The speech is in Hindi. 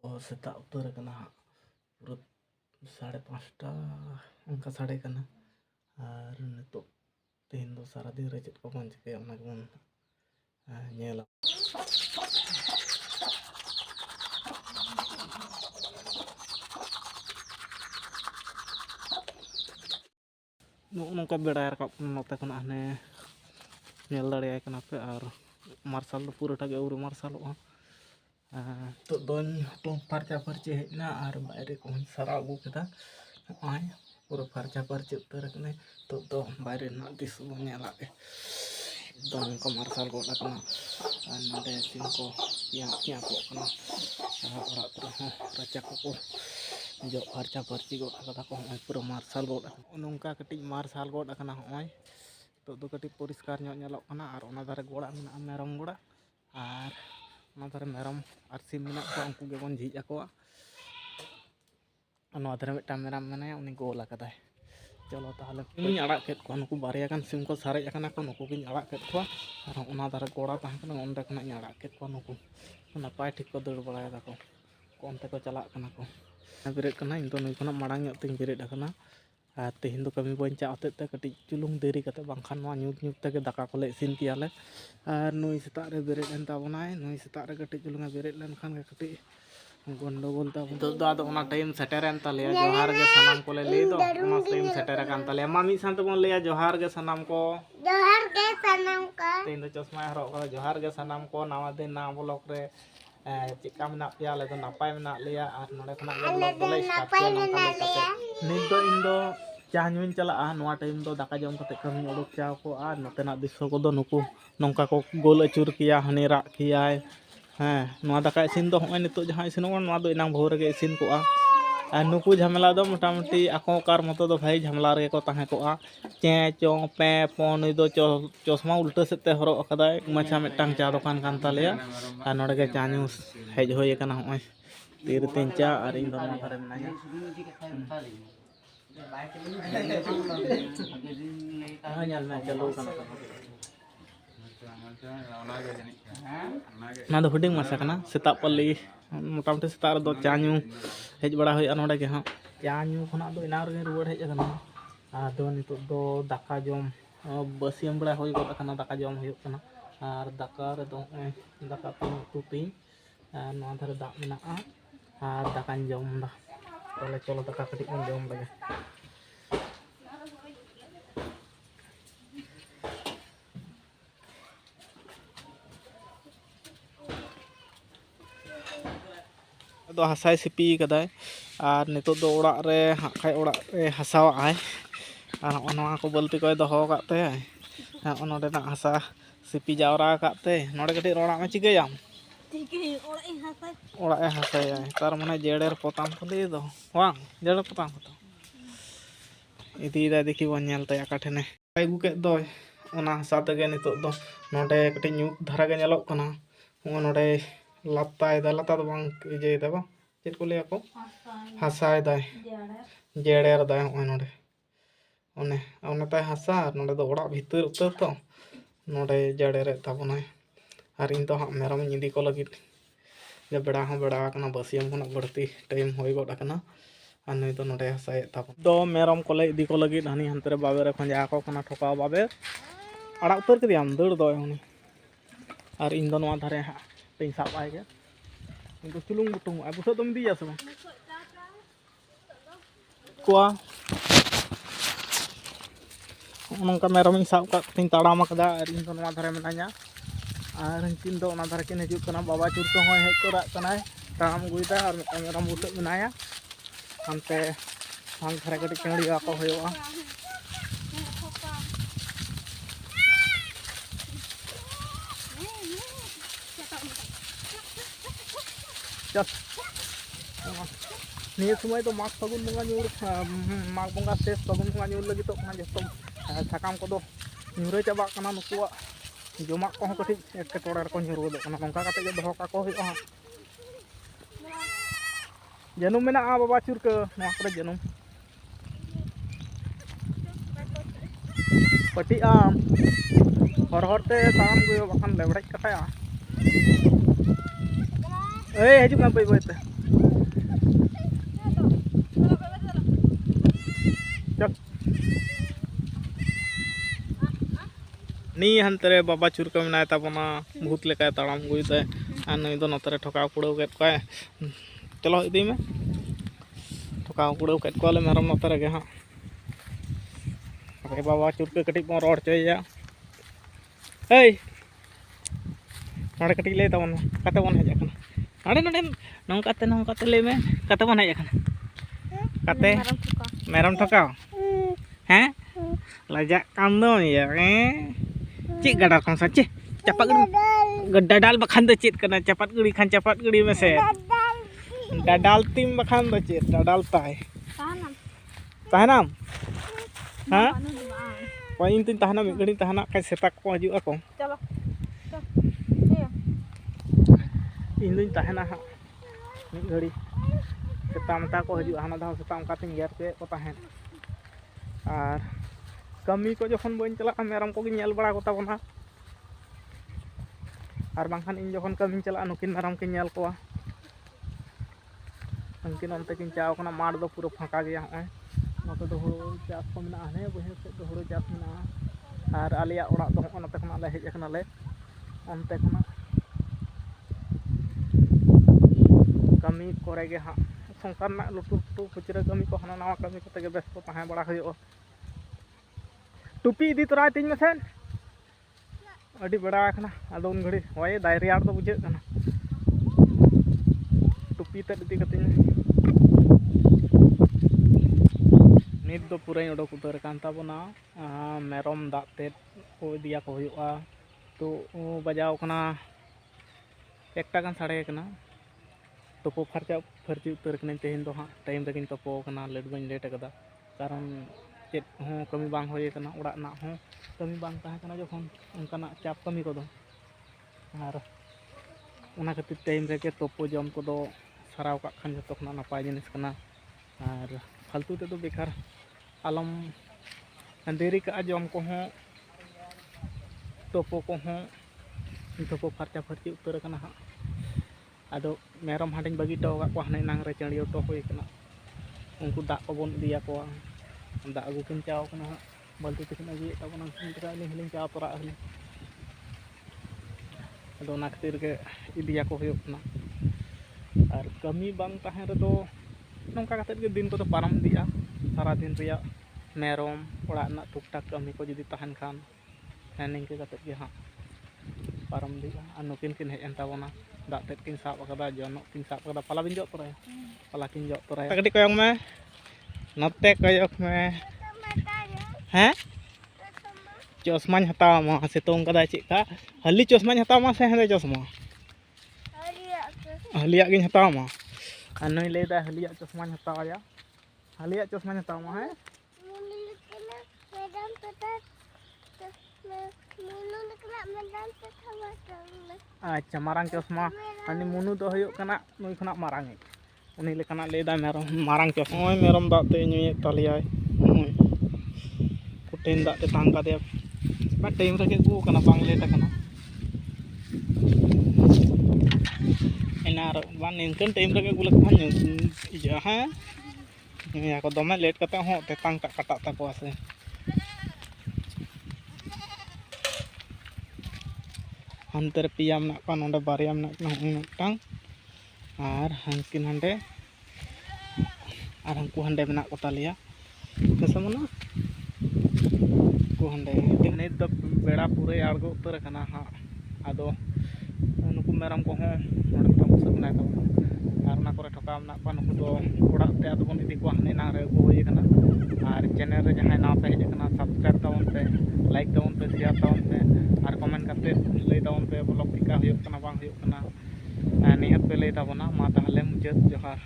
और सेता उतर कना पूरा 5:30 उनका साढ़े कना और नितो तीन दो सारा दिन रे चेक को बन चिके ओना गेबन नेला नोका बेड़ा रकाब नोते खना हने नेल दाड़े कना पे और मार्शल दो पूराटा गे उरु मार्शलोआ तो दोन तो फार्चा फार्ची हेजना और बाहर को सारा अगू केदा आय पूरा फार्चा फार्ची उतर कने तो बाहर ना दिस नेला दोन को मार्शल गोला कना और नडे सिम को या को कना ओरा को राचा को जो फार्चा फार्ची गोड कदा को पूरा मार्शल गोड नोंका कटी मार्शल गोड कना होय तो कटी परिष्कार ᱧᱮᱞᱚᱜ ᱠᱟᱱᱟ और ओना दारे गोड़ा मेना मेरम गोड़ा और ओना दारे मेरम और सिम मेना को उनको गेबन झिज आकोआ ओना दारे मिटा मेरम मेनाया उनी गोल आकदाय चलो ताहले सिम आड़ा केत को नुकु बारिया गान सिम को सारेज आकना को नुकु गिन आड़ा केत को और ओना दारे गोड़ा ताहन कना ओंडे खना आड़ा केत को नुकु नापाय ठीक को दौड़ बड़ाय दाको कोनते को चलाक कना को बेरेद कना इन तो नुई खना माड़ांग ᱧᱚᱜ ᱛᱤᱧ बेरेद आकना तेहन दो कमी बन चा होते कटी चुलुंग देरी करते बांखान ᱧᱩᱛ ᱧᱩᱛ तेगे दाका कोले इसिन कियाले और नुई सेता रे बेरेद एन ताबोनाय नुई सेता रे कटी चुलुंग बेरेद लेनखान गे कटी गंडगोल ताबो तो आदो ओना टाइम सेटेरन तालेया जोहार गे सनाम कोले ले दो ओना टाइम सेटेर कान तालेया मा मी सांते बोन लेया जोहार गे सनाम को तेहन दो चश्मा हरो का जोहार गे सनाम को नावा दिन ना ब्लॉक रे चिका मेना पिया ले तो नापाय मेना लेया और नोडे खना गे ब्लॉक बोले स्टार्ट किया नोका लेकाते नित दो इन दो चा ᱧᱩᱧ चलाआ नोआ टाइम दो दाका जम कते कमी उडुक चा को और नोतेना दिसो को दो नुकु नोंका को गोल अचुर किया हनी राग कियाय हाँ नोआ दाका इसिन दो होय नितो जहां इसिनों नोआ दो इनांग भोर गे इसिन कोआ और नुकु झमेला दो मोटामुटी आको कार मतो दो भाई झमेला रे को ताहे कोआ चे चो पे पोन दो चश्मा उल्टा सेते हरो अकदाय मछा मिटांग चा दुकान कान तालेया और नोडे गे चा ᱧᱩ हेज होय कना होय तीर तीन चा और इन दो माथारे मेनाया चलो ना दो हुडिंग मासा कना सेता पल्ली मोटामुटी सेता रे दो चा ᱧᱩ हेज बड़ा होय नोडे गे हां चा ᱧᱩ खना दो इना रे रुवाड़ हेज कना आदो नितो दो दाका जम बसियम बड़ा होय गद कना दाका जम होय कना और दाका रे दो दाका तुती नोआ धारे दा मेना और दाका जम दा ताले चलो दाका कटी जम लगे दो हसाय सिपी कदाय और नितो दो ओड़ा रे खाय ओड़ा रे हसावा आय और ओनवा को बल्टी को दोहो काते ओनोडे ना हसा सिपी जावरा काते नोडे कटी रोड़ा में चिगयाम ओड़ा ए हसाय तार माने जेड़ेर पोताम को ले दो वांग जेड़ेर पोताम को इदी दा देखि बन नेलते आकाठेने आगु के दो ओना हसा तगे नितो दो नोडे कटी ᱧᱩ धारा गे नेलोक कना नोडे लाता दो बांग इजे दा बा चेत को ले को हसाय दाय जेड़ेर दाय नोडे ओने ओने ताय हसा नोडे दो ओड़ा भीतर उतर तो नोडे जेड़ेर ताबोनाय और इन तो हाँ मेरम इदी को लगित जे बेड़ा हाँ बेड़ा कना बसियम खना बढ़ती टाइम होय गड कना और नई तो नोडे हसाय ताबो दो मेरम कोले इदी को लगित हनी हंतरे बाबेर खंजा को कना ठोका बाबे आड़ा उतर कदियाम दौड़ दो हनी और इन दो नोआ धारे हाँ तीन साब आए गे इनको चुलुंग बुटुंग अब बुसो तुम दिया सब कोआ नोंका मेरम साब का तीन ताड़ाम कदा और इन दो नोआ धारे मेनाया और किन दो ओना धारे किन हिजुक कना बाबा चुर को होय हेज तोरा कनाय ताम गुइदा और मेरम बुटु मेनाया हमते हम धारे कटी चंगड़िया को होयोआ निये समय तो माघ फागुन बंगा ᱧᱩᱨ माघ बंगा शेष फागुन बंगा ᱧᱩᱨ लगी तो जो साकाम को ᱧᱩᱨे चाबा कना नुकुआ जमा को कटी एटकेटोड़े को ᱧᱩᱨ गदो कना नोंका कते गे दोहो काको होयो हा जनुम मेना बाबा चुर के नोआ करे जनुम पटी आम हर हरते ताम गयो बखान लेबड़े कटाया ए हजु ना पई बयते नी हंतरे बाबा चुरका में ताबना भूत लेका ताड़ाम गुईते और नई दो नतरे ठोकाव पुड़ाव केट कोय चलो इदी में ठोकाव पुड़ाव केट कोले मेरम नतरे गे हां अरे बाबा चुरका कटिक बन रोड चोया हे नोडे कटिक ले ताबन कते बन हेज अकना नोडे नोडे नोंकाते ले में कते बन हेज अकना कते मेरम ठोकाव हैं लजा काम दो या cik gada kong saja cepat dadal bakhan do cik kena cepat guri mese dadal tim bakhan do cik dadal tai tahanam ha paling tin tahanam mid gadi tahana kai setak ko haju ako chalo induñ tahana ha mid gadi setam ta ko haju hana daw setam kating ger ke ko tahen ar kami ko jokhon boñ chalak meram ko nyel bara ko tabona ar bangkhan in jokhon kami chalak nukin meram ke nyel ko angkin onte kin chao kana mar do puro phaka gaya hoy note do huru chas ko mena ane bohe se do huru chas mena ar alia orak do onte kana le hej kana le onte kana kami kore ge ha songkar na lutu pucira kami ko hana nawa kami ko tege besto tahe bara hoyo टुपी इदी तोरा तीन में अड़ी बड़ा खना अदो उन घड़ी होय दायरियार तो बुझे कना टुपी ते इदी कतिन नित दो पूरा उडोक उतर कान ताबोना मेरम दाग ते को इदिया को हुआ तो बजाव कना एकटा गान साड़े कना तोपो फरची उतर कने तेहिन दो हां टाइम रेगिन तोपो कना लेट बन लेट कदा कारण चेत हो कमी बांग होय कना उड़ा ना हो कमी बांग ताहे कना जखन उनकाना चाप कमी को दो आर उना खातिर टाइम रेके तोपो जम को दो सराव का खान जतो खना नपाय जिनिस कना आर फालतू ते दो बेकार आलम देरी का जम को हो तोपो को हो तोपो फरचा फरची उतर कना हा आदो मेरम हाडिन बगी तो को हने नांग रे चणियो तो होय कना उनको दा को बोन दिया को दा अगु किन चाव कना बाल्टी तकिन अगी तबना किनका हिलिन चाव तोरा हली अदो ना खातिर के इदिया को होय कना और कमी बांग ताहे रे दो नोंका काते के दिन को तो पारम दिया सारा दिन रिया मेरम ओड़ा ना टुकटाक कमी को जदी ताहन खान हैनिंग के काते के हां पारम दिया और नुकिन किन हेज एंताबना दा तेत किन साब अकदा जनो किन साब अकदा पला बिन जो तोरा पला किन जो तोरा कटी कोयong में नते कोयok में हैं चश्मा हताव मा सितोंग कदा चिका हली चश्मा हताव मा से हेंदे चश्मा हलिया गिन हताव मा अनई लेदा हलिया चश्मा हताव या हलिया चश्मा हताव मा है अच्छा मारांग चश्मा अनि मुनु दो होयो कना नई खना मारांग उनी लेकना लेदा मेरम मारांग चश्मा ओय मेरम दाते नुये तालियाय कुटेन दाते तांग का दे बा टाइम रे गु कना बांग लेटा कना एनार बान इनकन टाइम रे गु लखन इजा है या को दमे लेट कते हो ते तांग का कटा ताको आसे अंतर पिया में ना नोंडे बारिया में ना मिटांग और हंकिन हंडे और हंकु हंडे में को तालिया कसमना को हंडे दिन तो बेड़ा पूरे आड़गो उतर कना हां आदो नुकु मेरम को हो नोंडे तो सकना तो और ना करे ठोका में ना नुकु तो ओड़ा ते आदो बन इदी को हने ना रे को होय कना और चैनल रे जहां ना पे हेज कना सब्सक्राइब तावन पे लाइक तावन पे शेयर तावन पे और कमेंट करते लई तावन पे ब्लॉग टिका होय कना बांग होय कना निहत पे लई ताबना मा ताहले मुचाद जोहार।